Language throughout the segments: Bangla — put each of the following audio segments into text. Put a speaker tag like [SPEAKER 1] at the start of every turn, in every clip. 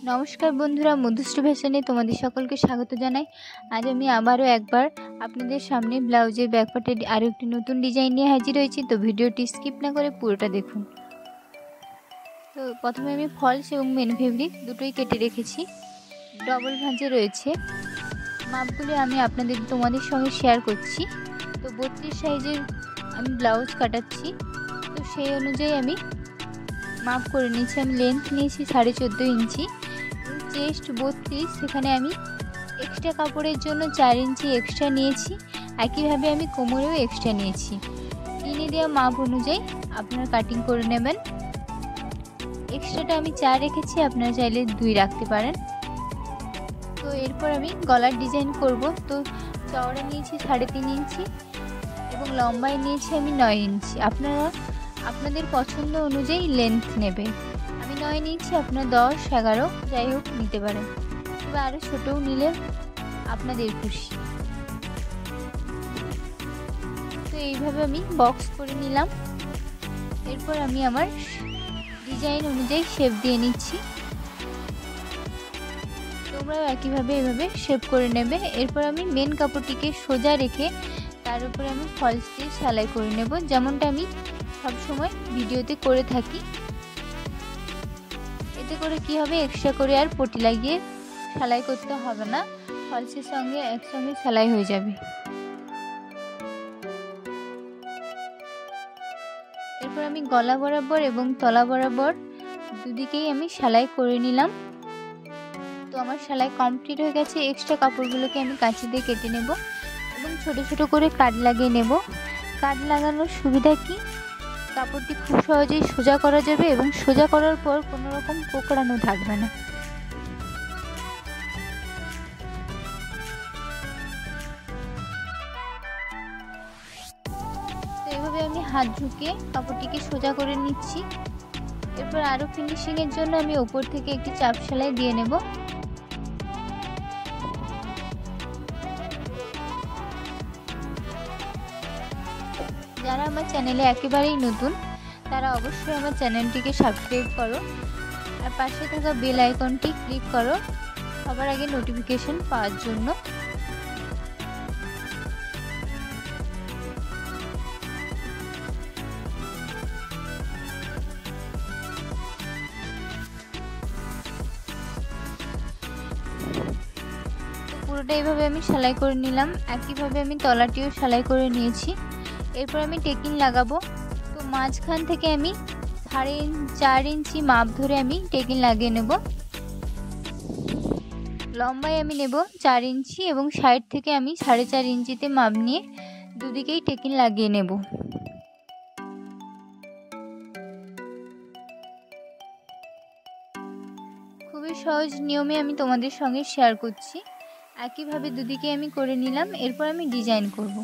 [SPEAKER 1] নমস্কার বন্ধুরা, মধুশ্রী ফ্যাশনে তোমাদের সকলকে স্বাগত জানাই। আজ আমি আবারও একবার আপনাদের সামনে ব্লাউজের ব্যাকপার্টের আরও একটি নতুন ডিজাইন নিয়ে হাজির হয়েছি। তো ভিডিওটি স্কিপ না করে পুরোটা দেখুন। তো প্রথমে আমি ফলস এবং মেন ফেব্রিক দুটোই কেটে রেখেছি, ডবল ভাঁজে রয়েছে। মাপগুলি আমি তোমাদের সঙ্গে শেয়ার করছি। তো 32 সাইজের আমি ব্লাউজ কাটাচ্ছি, তো সেই অনুযায়ী আমি মাপ করে নিয়েছি। আমি লেন্থ নিয়েছি 14.5 ইঞ্চি, চেস্ট 32, সেখানে আমি এক্সট্রা কাপড়ের জন্য 4 ইঞ্চি এক্সট্রা নিয়েছি। একইভাবে আমি কোমরেও এক্সট্রা নিয়েছি। কিনে দেওয়া মাপ অনুযায়ী আপনারা কাটিং করে নেবেন। এক্সট্রাটা আমি 4 রেখেছি, আপনারা চাইলে 2 রাখতে পারেন। তো এরপর আমি গলার ডিজাইন করব। তো চওড়া নিয়েছি 3.5 ইঞ্চি এবং লম্বায় নিয়েছি আমি 9 ইঞ্চি। আপনারা আপনাদের পছন্দ অনুযায়ী লেন্থ নেবে। আমি 9 নিয়েছি, আপনারা 10, 11 যাই হোক নিতে পারেন, তবে আরও ছোটও নিলে আপনাদের খুশি। তো এইভাবে আমি বক্স করে নিলাম। এরপর আমি আমার ডিজাইন অনুযায়ী শেপ দিয়ে নিচ্ছি। তোমরাও একইভাবে এভাবে শেপ করে নেবে। এরপর আমি মেন কাপড়টিকে সোজা রেখে তার উপরে আমি ফলস দিয়ে সেলাই করে নেব, যেমনটা আমি সবসময় ভিডিওতে করে থাকি। এতে করে কি হবে, এক্সট্রা করে আর পটি লাগিয়ে সেলাই করতে হবে না, ফলসের সঙ্গে একসঙ্গে সেলাই হয়ে যাবে। এরপর আমি গলা বরাবর এবং তলা বরাবর দুদিকেই আমি সেলাই করে নিলাম। তো আমার সেলাই কমপ্লিট হয়ে গেছে। এক্সট্রা কাপড়গুলোকে আমি কাঁচি দিয়ে কেটে নেব এবং ছোট ছোট করে কাট লাগিয়ে নেব। কাট লাগানোর সুবিধা কি, কাপড়টি খুব সহজেই সোজা করা যাবে এবং সোজা করার পর কোনো রকম কোঁকড়ানো থাকবে না। তো এইভাবে আমি হাত ঝুঁকে কাপড়টিকে সোজা করে নিচ্ছি। এরপর আরও ফিনিশিংয়ের জন্য আমি উপর থেকে একটি চাপ সেলাই দিয়ে নেব। যারা আমার চ্যানেলে একেবারেই নতুন তারা অবশ্যই আমার চ্যানেলটিকে সাবস্ক্রাইব করো আর পাশে থাকা বেল আইকনটি ক্লিক করো সবার আগে নোটিফিকেশন পাওয়ার জন্য। পুরোটা এইভাবে আমি সেলাই করে নিলাম। একইভাবে আমি তলাটিও সেলাই করে নিয়েছি। এরপর আমি টেকিং লাগাবো। তো মাঝখান থেকে আমি 4.5 ইঞ্চি মাপ ধরে আমি টেকিং লাগিয়ে নেব। লম্বায় আমি নেব 4 ইঞ্চি এবং সাইড থেকে আমি 4.5 ইঞ্চিতে মাপ নিয়ে দুদিকেই টেকিং লাগিয়ে নেব। খুবই সহজ নিয়মে আমি তোমাদের সঙ্গে শেয়ার করছি। একইভাবে দুদিকে আমি করে নিলাম। এরপর আমি ডিজাইন করব।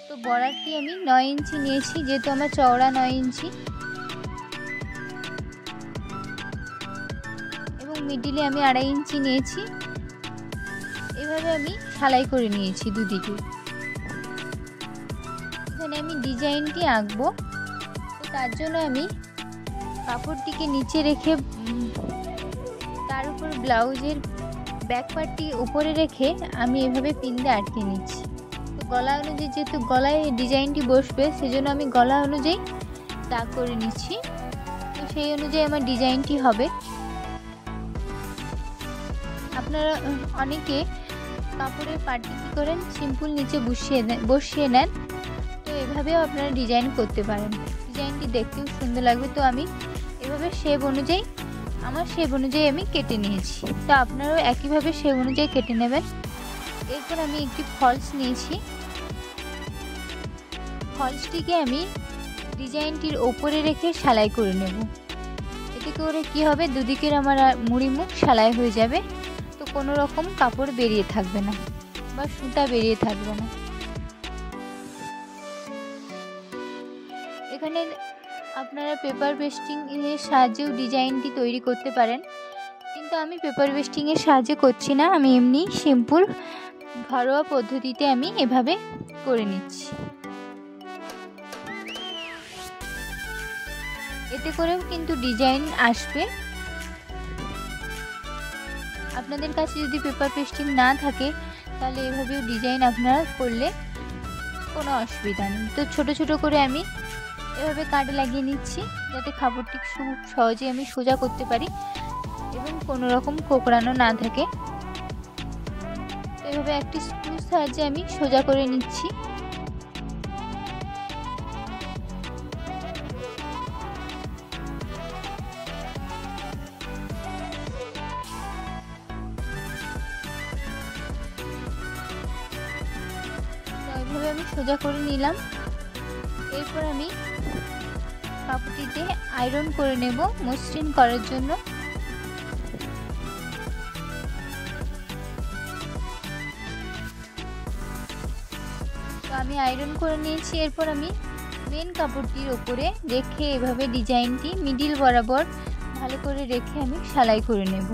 [SPEAKER 1] তো বর্ডারটি আমি 9 ইঞ্চি নিয়েছি, যেহেতু আমার চওড়া 9 ইঞ্চি, এবং মিডিলে আমি 2.5 ইঞ্চি নিয়েছি। এভাবে আমি সেলাই করে নিয়েছি দুদিকে। এখানে আমি ডিজাইনটি আঁকবো। তো তার জন্য আমি কাপড়টিকে নিচে রেখে তার উপর ব্লাউজের ব্যাক পার্টটি উপরে রেখে আমি এভাবে পিন দিয়ে আটকে নিচ্ছি। তো গলা অনুযায়ী, যেহেতু গলায় ডিজাইনটি বসবে, সেজন্য আমি গলা অনুযায়ী দাগ করে নিচ্ছি। তো সেই অনুযায়ী আমার ডিজাইনটি হবে। আপনারা অনেকে কাপড়ের পার্টি কী করেন, সিম্পল নিচে বসিয়ে নেন। তো এভাবেও আপনারা ডিজাইন করতে পারেন, ডিজাইনটি দেখতেও সুন্দর লাগবে। তো আমি এভাবে আমার শেপ অনুযায়ী আমি কেটে নিয়েছি। তো আপনারাও একইভাবে শেপ অনুযায়ী কেটে নেবেন। এরপর আমি একটি ফলস নিয়েছি। ফলসটিকে আমি ডিজাইনটির ওপরে রেখে সেলাই করে নেব। এতে করে কি হবে, দুদিকের আমার মুড়ি মুখ সেলাই হয়ে যাবে। তো কোনো রকম কাপড় বেরিয়ে থাকবে না বা সুতা বেরিয়ে থাকবে না। এখানে আপনারা পেপার পেস্টিং এর সাহায্যেও ডিজাইনটি তৈরি করতে পারেন, কিন্তু আমি পেপার পেস্টিং এর সাহায্যে করছি না। আমি এমনি সিম্পল ঘরোয়া পদ্ধতিতে আমি এভাবে করে নিচ্ছি। এতে করেও কিন্তু ডিজাইন আসবে। আপনাদের কাছে যদি পেপার পেস্টিং না থাকে তাহলে এভাবেও ডিজাইন আপনারা করলে কোনো অসুবিধা নেই। তো ছোট ছোট করে আমি এভাবে কাটে লাগিয়ে নিচ্ছি যাতে কাপড়টি খুব সহজে আমি সোজা করতে পারি এবং কোনো রকম কোঁকড়ানো না থাকে। এভাবে একটি স্ক্রুর সাহায্যে আমি সোজা করে নিচ্ছি। এইভাবে আমি সোজা করে নিলাম। এরপর আমি কাপড়টিতে আয়রন করে নেব মসৃণ করার জন্য। তো আমি আয়রন করে নিয়েছি। এরপর আমি মেন কাপড়টির ওপরে রেখে এভাবে ডিজাইনটি মিডিল বরাবর ভালো করে রেখে আমি সেলাই করে নেব।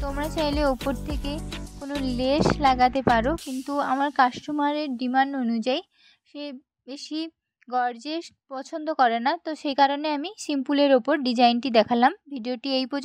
[SPEAKER 1] তোমরা চাইলে ওপর থেকে কোনো লেস লাগাতে পারো, কিন্তু আমার কাস্টমারের ডিমান্ড অনুযায়ী সে বেশি গর্জিয়াস পছন্দ করে না, তো সেই কারণে আমি সিম্পলের ওপর ডিজাইনটি দেখালাম। ভিডিওটি এই পর্যন্ত।